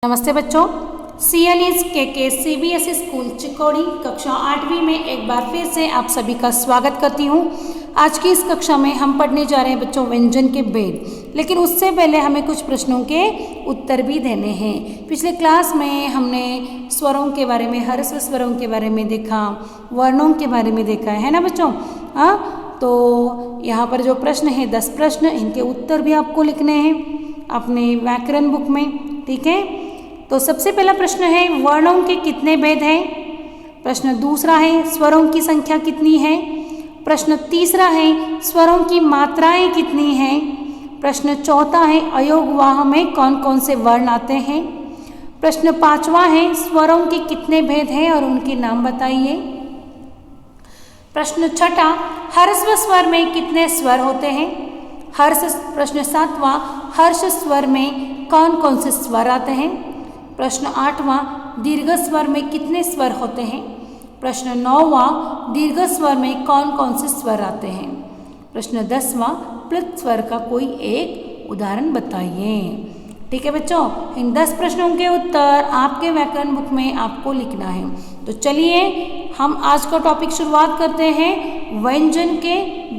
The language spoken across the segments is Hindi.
नमस्ते बच्चों, CLES के CBSE स्कूल चिकोड़ी कक्षा 8वीं में एक बार फिर से आप सभी का स्वागत करती हूँ। आज की इस कक्षा में हम पढ़ने जा रहे हैं बच्चों व्यंजन के भेद, लेकिन उससे पहले हमें कुछ प्रश्नों के उत्तर भी देने हैं। पिछले क्लास में हमने स्वरों के बारे में, ह्रस्व स्वरों के बारे में देखा, वर्णों के बारे में देखा है ना बच्चों। हाँ, तो यहाँ पर जो प्रश्न है 10 प्रश्न, इनके उत्तर भी आपको लिखने हैं अपने व्याकरण बुक में, ठीक है। तो सबसे पहला प्रश्न है वर्णों के कितने भेद हैं। प्रश्न दूसरा है स्वरों की संख्या कितनी है। प्रश्न तीसरा है स्वरों की मात्राएं कितनी हैं। प्रश्न चौथा है अयोगवाह में कौन कौन से वर्ण आते हैं। प्रश्न पांचवा है स्वरों के कितने भेद हैं और उनके नाम बताइए। प्रश्न छठा हर्ष स्वर में कितने स्वर होते हैं। प्रश्न सातवां हर्ष स्वर में कौन कौन से स्वर आते हैं। प्रश्न आठवां दीर्घ स्वर में कितने स्वर होते हैं। प्रश्न नौवां दीर्घ स्वर में कौन कौन से स्वर आते हैं। प्रश्न 10वां प्लुत स्वर का कोई एक उदाहरण बताइए। ठीक है बच्चों, इन 10 प्रश्नों के उत्तर आपके व्याकरण बुक में आपको लिखना है। तो चलिए हम आज का टॉपिक शुरुआत करते हैं व्यंजन के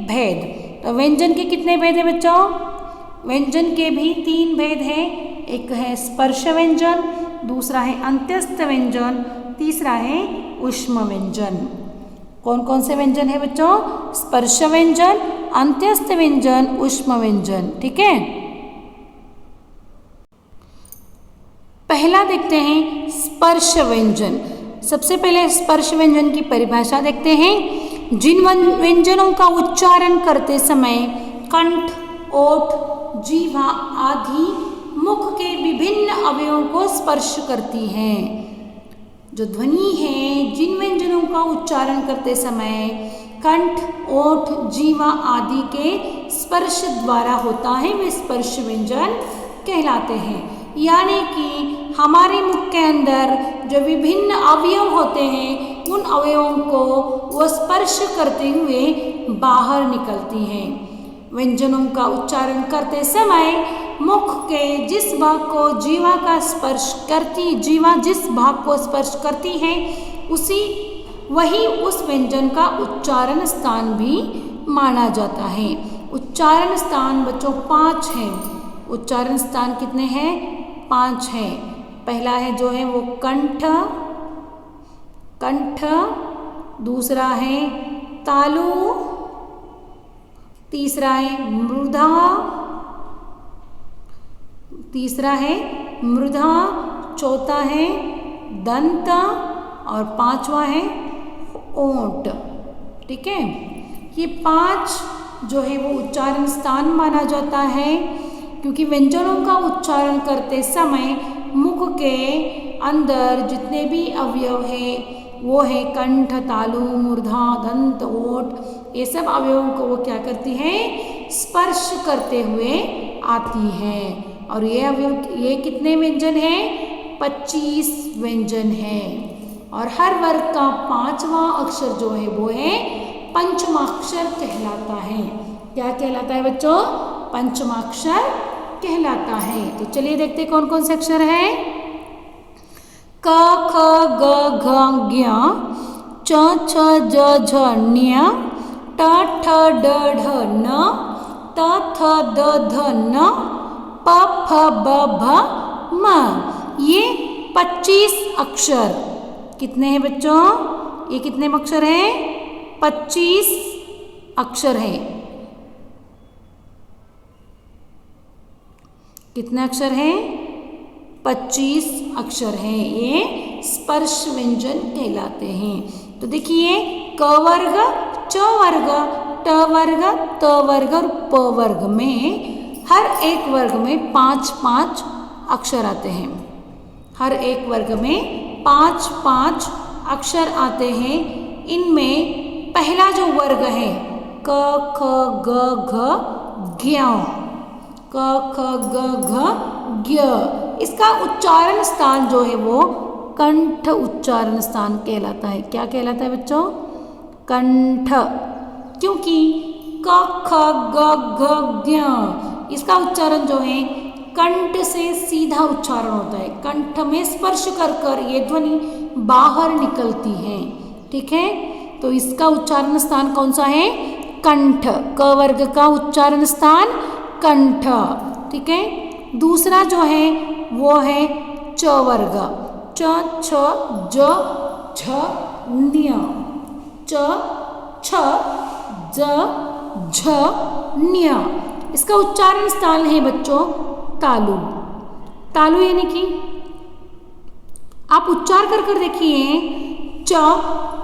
भेद। तो व्यंजन के कितने भेद हैं बच्चों। व्यंजन के भी 3 भेद हैं। एक है स्पर्श व्यंजन, दूसरा है अंत्यस्थ व्यंजन, तीसरा है ऊष्म व्यंजन। कौन कौन से व्यंजन है बच्चों। स्पर्श व्यंजन, अंत्यस्थ व्यंजन, ऊष्म व्यंजन। ठीक है, पहला देखते हैं स्पर्श व्यंजन। सबसे पहले स्पर्श व्यंजन की परिभाषा देखते हैं। जिन व्यंजनों का उच्चारण करते समय कंठ, ओठ, जीवा आदि मुख के विभिन्न अवयवों को स्पर्श करती हैं। जो ध्वनि है, जिन व्यंजनों का उच्चारण करते समय कंठ, ओठ, जीवा आदि के स्पर्श द्वारा होता है, वे स्पर्श व्यंजन कहलाते हैं। यानी कि हमारे मुख के अंदर जो विभिन्न अवयव होते हैं, उन अवयवों को वो स्पर्श करते हुए बाहर निकलती हैं। व्यंजनों का उच्चारण करते समय मुख के जिस भाग को जीवा जिस भाग को स्पर्श करती है, वही उस व्यंजन का उच्चारण स्थान भी माना जाता है। उच्चारण स्थान बच्चों 5 हैं। उच्चारण स्थान कितने हैं। 5 हैं। पहला है जो है वो कंठ, दूसरा है तालु, तीसरा है मृधा, चौथा है दंत और 5वां है ओंठ। ठीक है, ये 5 जो है वो उच्चारण स्थान माना जाता है, क्योंकि व्यंजनों का उच्चारण करते समय मुख के अंदर जितने भी अवयव है वो है कंठ, तालु, मूर्धा, दंत, ओठ। ये सब अवयवों को वो क्या करती है, स्पर्श करते हुए आती है। और ये कितने व्यंजन हैं, 25 व्यंजन हैं। और हर वर्ग का 5वां अक्षर जो है वो है पंचमाक्षर कहलाता है। क्या कहलाता है बच्चों, पंचमाक्षर कहलाता है। तो चलिए देखते कौन कौन से अक्षर हैं। क ख ग घ ज्ञ, च छ ज झ ञ, ट ठ ड ढ न, त थ द ध न, प फ ब भ म। ये 25 अक्षर कितने हैं बच्चों। ये कितने अक्षर हैं, 25 अक्षर हैं। कितने अक्षर हैं, 25 अक्षर हैं। ये स्पर्श व्यंजन कहलाते हैं। तो देखिए क वर्ग, च वर्ग, ट वर्ग, त वर्ग और प वर्ग में हर एक वर्ग में 5-5 अक्षर आते हैं। हर एक वर्ग में 5-5 अक्षर आते हैं। इनमें पहला जो वर्ग है क ख ग घ ज्ञ, क ख ग घ ज्ञ, इसका उच्चारण स्थान जो है वो कंठ उच्चारण स्थान कहलाता है। क्या कहलाता है बच्चों, कंठ। क्योंकि क ख ग घ ज्ञ इसका उच्चारण जो है कंठ से सीधा उच्चारण होता है, कंठ में स्पर्श कर कर ये ध्वनि बाहर निकलती है। ठीक है, तो इसका उच्चारण स्थान कौन सा है? कंठ। क वर्ग का उच्चारण स्थान कंठ। ठीक है, दूसरा जो है वो है च वर्ग। च छ ज झ न्य। च छ ज झ न्य। इसका उच्चारण स्थान है बच्चों तालु। तालु यानी कि आप उच्चार कर कर देखिए, च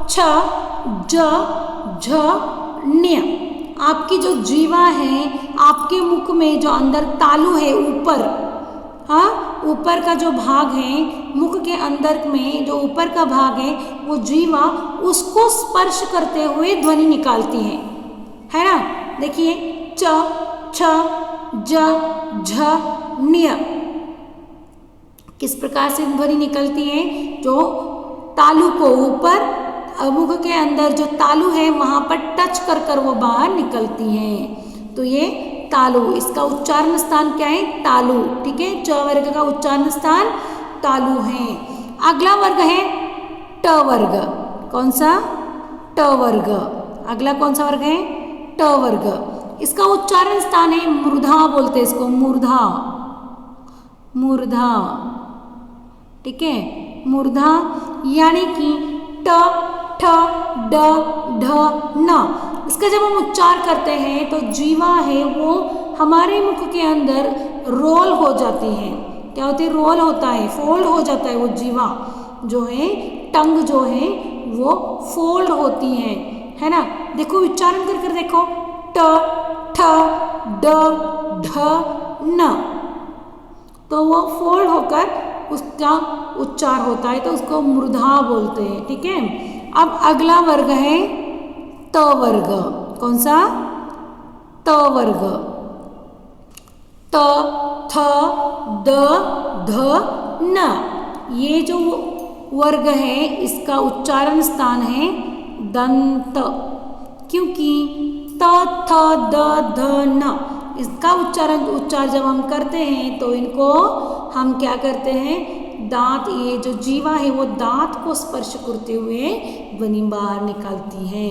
छ ज झ न्य। आपकी जो जीवा है, आपके मुख में जो अंदर तालु है ऊपर, हाँ ऊपर का जो भाग है मुख के अंदर में जो ऊपर का भाग है वो जीवा उसको स्पर्श करते हुए ध्वनि निकालती है ना। देखिए च छ ज झ न्य किस प्रकार से ध्वनि निकलती है? जो तालु को ऊपर मुख के अंदर जो तालु है वहां पर टच कर कर वो बाहर निकलती हैं। तो ये तालु, इसका उच्चारण स्थान क्या है? तालु। ठीक है, च वर्ग का उच्चारण स्थान तालु है। अगला वर्ग है ट वर्ग। कौन सा? ट वर्ग। अगला कौन सा वर्ग है? ट वर्ग। इसका उच्चारण स्थान है मूर्धा, बोलते हैं इसको मूर्धा। मूर्धा। ठीक है, मूर्धा यानी कि ट ठ ड ढ न। इसका जब हम उच्चार करते हैं तो जीवा है वो हमारे मुख के अंदर रोल हो जाती है। क्या होती है? रोल होता है, फोल्ड हो जाता है। वो जीवा जो है, टंग जो है वो फोल्ड होती है ना। देखो उच्चारण कर कर देखो, ट ठ ड ढ न, तो वो फोल्ड होकर उसका उच्चार होता है, तो उसको मूर्धा बोलते हैं। ठीक है, अब अगला वर्ग है त वर्ग। कौन सा? त वर्ग। त थ द ध न। ये जो वर्ग है इसका उच्चारण स्थान है दंत, क्योंकि त थ द ध न इसका उच्चार जब हम करते हैं तो इनको हम क्या करते हैं? दांत, ये जो जीवा है वो दांत को स्पर्श करते हुए ध्वनि बाहर निकालती है।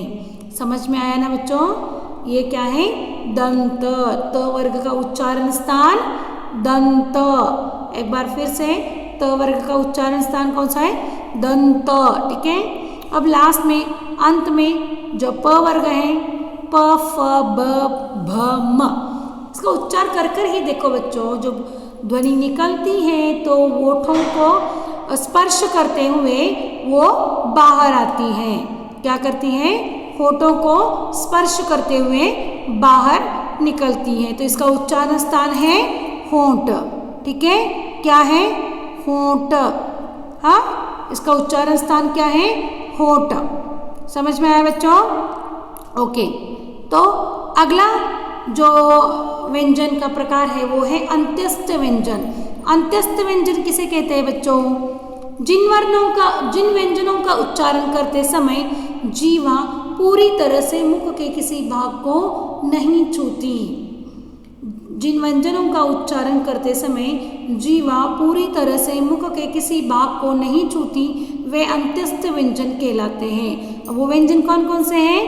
समझ में आया ना बच्चों? ये क्या है? दंत। त वर्ग का उच्चारण स्थान दंत। एक बार फिर से, त वर्ग का उच्चारण स्थान कौन सा है? दंत। ठीक है, अब लास्ट में अंत में जो प वर्ग है, प फ ब भ म, इसका उच्चार कर कर ही देखो बच्चों, जो ध्वनि निकलती है तो होठों को स्पर्श करते हुए वो बाहर आती है। क्या करती है? होठों को स्पर्श करते हुए बाहर निकलती है। तो इसका उच्चारण स्थान है होंठ। ठीक है, क्या है? होंठ। हाँ, इसका उच्चारण स्थान क्या है? होंठ। समझ में आया बच्चों? ओके, तो अगला जो व्यंजन का प्रकार है वो है अंत्यस्थ व्यंजन। अंत्यस्थ व्यंजन किसे कहते हैं बच्चों? जिन व्यंजनों का उच्चारण करते समय जीवा पूरी तरह से मुख के किसी भाग को नहीं छूती। जिन व्यंजनों का उच्चारण करते समय जीवा पूरी तरह से मुख के किसी भाग को नहीं छूती, वे अंत्यस्थ व्यंजन कहलाते हैं। अब वो व्यंजन कौन कौन से हैं?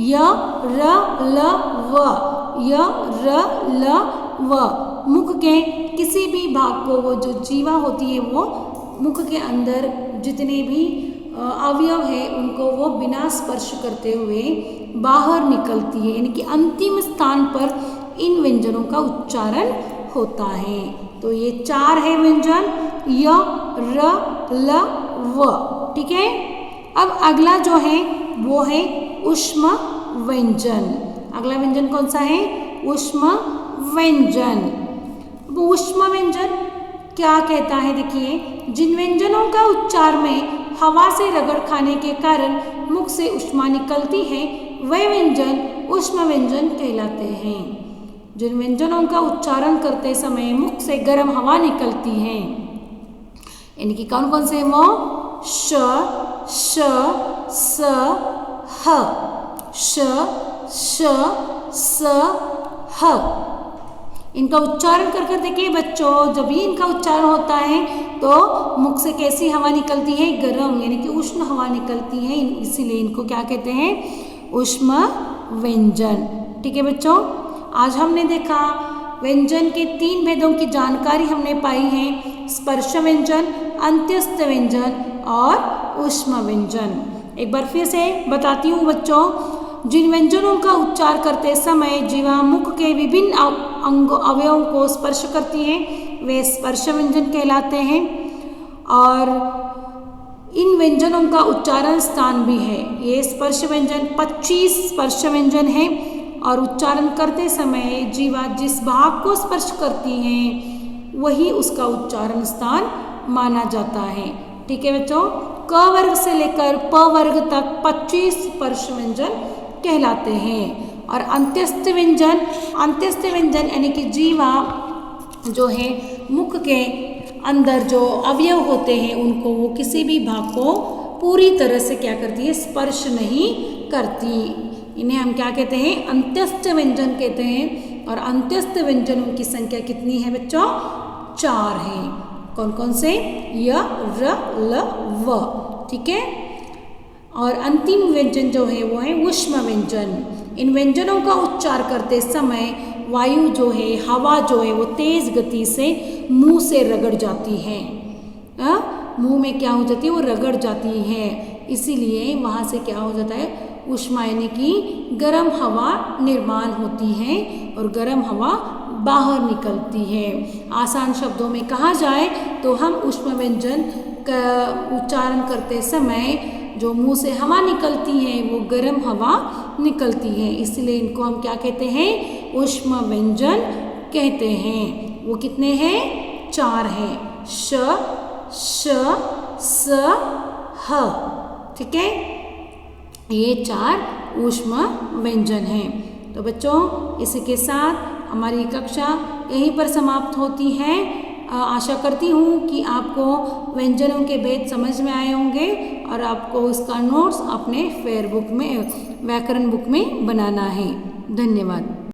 य र ल व। य र ल व मुख के किसी भी भाग को, वो जो जीवा होती है वो मुख के अंदर जितने भी अवयव है उनको वो बिना स्पर्श करते हुए बाहर निकलती है, यानी कि अंतिम स्थान पर इन व्यंजनों का उच्चारण होता है। तो ये चार है व्यंजन, य र ल व। ठीक है, अब अगला जो है वो है ऊष्म व्यंजन। अगला व्यंजन कौन सा है? ऊष्म व्यंजन। ऊष्म व्यंजन क्या कहता है? देखिए, जिन व्यंजनों का उच्चार में हवा से रगड़ खाने के कारण मुख से ऊष्मा निकलती है वह व्यंजन ऊष्म व्यंजन कहलाते हैं। जिन व्यंजनों का उच्चारण करते समय मुख से गर्म हवा निकलती है, यानी कि कौन कौन से? वो श, श, स, ह। श, श, स, ह। इनका उच्चारण कर कर देखिए बच्चों, जब भी इनका उच्चारण होता है तो मुख से कैसी हवा निकलती है, गर्म यानी कि उष्ण हवा निकलती है, इसीलिए इनको क्या कहते हैं, ऊष्म व्यंजन। ठीक है बच्चों, आज हमने देखा व्यंजन के 3 भेदों की जानकारी हमने पाई है, स्पर्श व्यंजन, अंत्यस्थ व्यंजन और ऊष्म व्यंजन। एक बार फिर से बताती हूँ बच्चों, जिन व्यंजनों का उच्चार करते समय जीवा मुख के विभिन्न अवयवों को स्पर्श करती है वे स्पर्श व्यंजन कहलाते हैं। और इन व्यंजनों का उच्चारण स्थान भी है। ये स्पर्श व्यंजन 25 स्पर्श व्यंजन है और उच्चारण करते समय जीवा जिस भाग को स्पर्श करती हैं वही उसका उच्चारण स्थान माना जाता है। ठीक है बच्चों, क वर्ग से लेकर प वर्ग तक 25 स्पर्श व्यंजन कहलाते हैं। और अंत्यस्थ व्यंजन यानी कि जीवा जो है मुख के अंदर जो अवयव होते हैं उनको वो किसी भी भाग को पूरी तरह से क्या करती है, स्पर्श नहीं करती। इन्हें हम क्या कहते हैं, अंत्यस्थ व्यंजन कहते हैं। और अंत्यस्थ व्यंजनों की संख्या कितनी है बच्चों, 4 है। कौन कौन से, य, र, ल, व। ठीक है, और अंतिम व्यंजन जो है वो है ऊष्म व्यंजन। इन व्यंजनों का उच्चार करते समय वायु जो है, हवा जो है वो तेज गति से मुंह से रगड़ जाती है। मुंह में क्या हो जाती है, वो रगड़ जाती है, इसीलिए वहाँ से क्या हो जाता है, ऊष्मा यानी कि गर्म हवा निर्माण होती है और गर्म हवा बाहर निकलती है। आसान शब्दों में कहा जाए तो हम ऊष्म व्यंजन का उच्चारण करते समय जो मुंह से हवा निकलती है वो गर्म हवा निकलती है, इसलिए इनको हम क्या कहते हैं, ऊष्म व्यंजन कहते हैं। वो कितने हैं, 4 हैं, श, श, स, ह। ठीक है, ये 4 ऊष्म व्यंजन हैं। तो बच्चों इसी के साथ हमारी कक्षा यहीं पर समाप्त होती है। आशा करती हूँ कि आपको व्यंजनों के भेद समझ में आए होंगे और आपको इसका नोट्स अपने फेयर बुक में, व्याकरण बुक में बनाना है। धन्यवाद।